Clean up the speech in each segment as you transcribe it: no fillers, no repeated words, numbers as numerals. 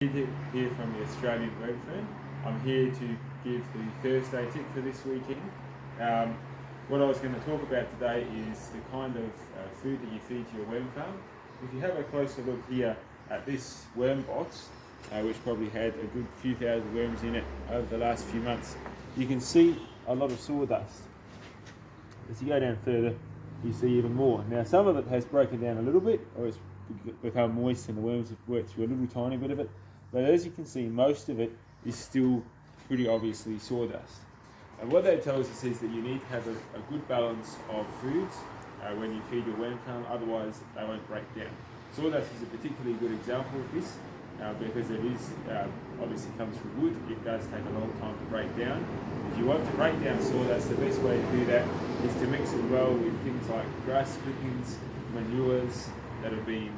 Here from the Australian Worm Firm. I'm here to give the Thursday tip for this weekend. What I was going to talk about today is the kind of food that you feed to your worm farm. If you have a closer look here at this worm box, which probably had a good few thousand worms in it over the last few months, you can see a lot of sawdust. As you go down further, you see even more. Now, some of it has broken down a little bit, or it's become moist and the worms have worked through a little tiny bit of it. But as you can see, most of it is still pretty obviously sawdust. And what that tells us is that you need to have a good balance of foods when you feed your worm farm, otherwise they won't break down. Sawdust is a particularly good example of this because it is obviously comes from wood. It does take a long time to break down. If you want to break down sawdust, the best way to do that is to mix it well with things like grass clippings, manures that have been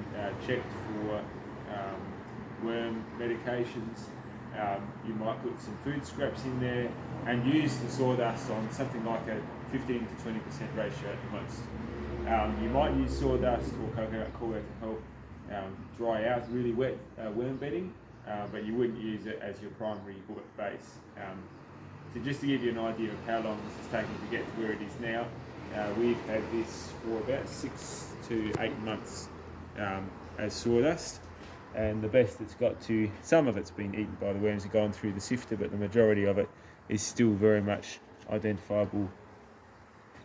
checked for worm medications. You might put some food scraps in there and use the sawdust on something like a 15 to 20% ratio at the most. You might use sawdust or coconut coir to help dry out really wet worm bedding, but you wouldn't use it as your primary base. So just to give you an idea of how long this is taking to get to where it is now, we've had this for about 6 to 8 months as sawdust. And the best it's got to, some of it's been eaten by the worms and gone through the sifter, but the majority of it is still very much identifiable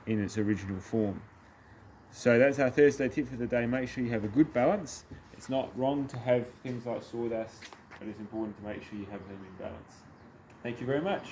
in its original form. So that's our Thursday tip for the day. Make sure you have a good balance. It's not wrong to have things like sawdust, but it's important to make sure you have them in balance. Thank you very much.